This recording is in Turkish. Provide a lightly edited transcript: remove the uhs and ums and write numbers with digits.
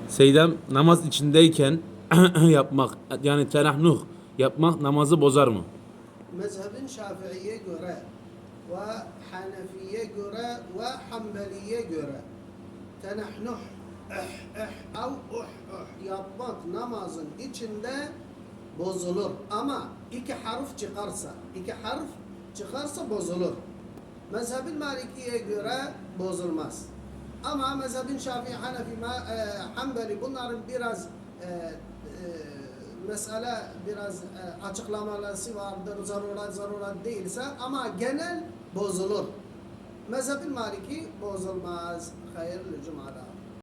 Seydem namaz içindeyken yapmak yani tenahnuh yapmak namazı bozar mı? Mezhebin Şafii'ye göre ve Hanefi'ye göre ve Hanbeli'ye göre tenahnuh av yapmak namazın içinde bozulur. Ama iki harf çıkarsa bozulur. Mezhebin Maliki'ye göre bozulmaz. Ama mezhebin Şafii, Hanefi, Hanbeli bunların biraz mesele biraz açıklamaları vardır, zaruret değilse ama genel bozulur. Mezhebin Maliki bozulmaz. Hayırlı cumalar.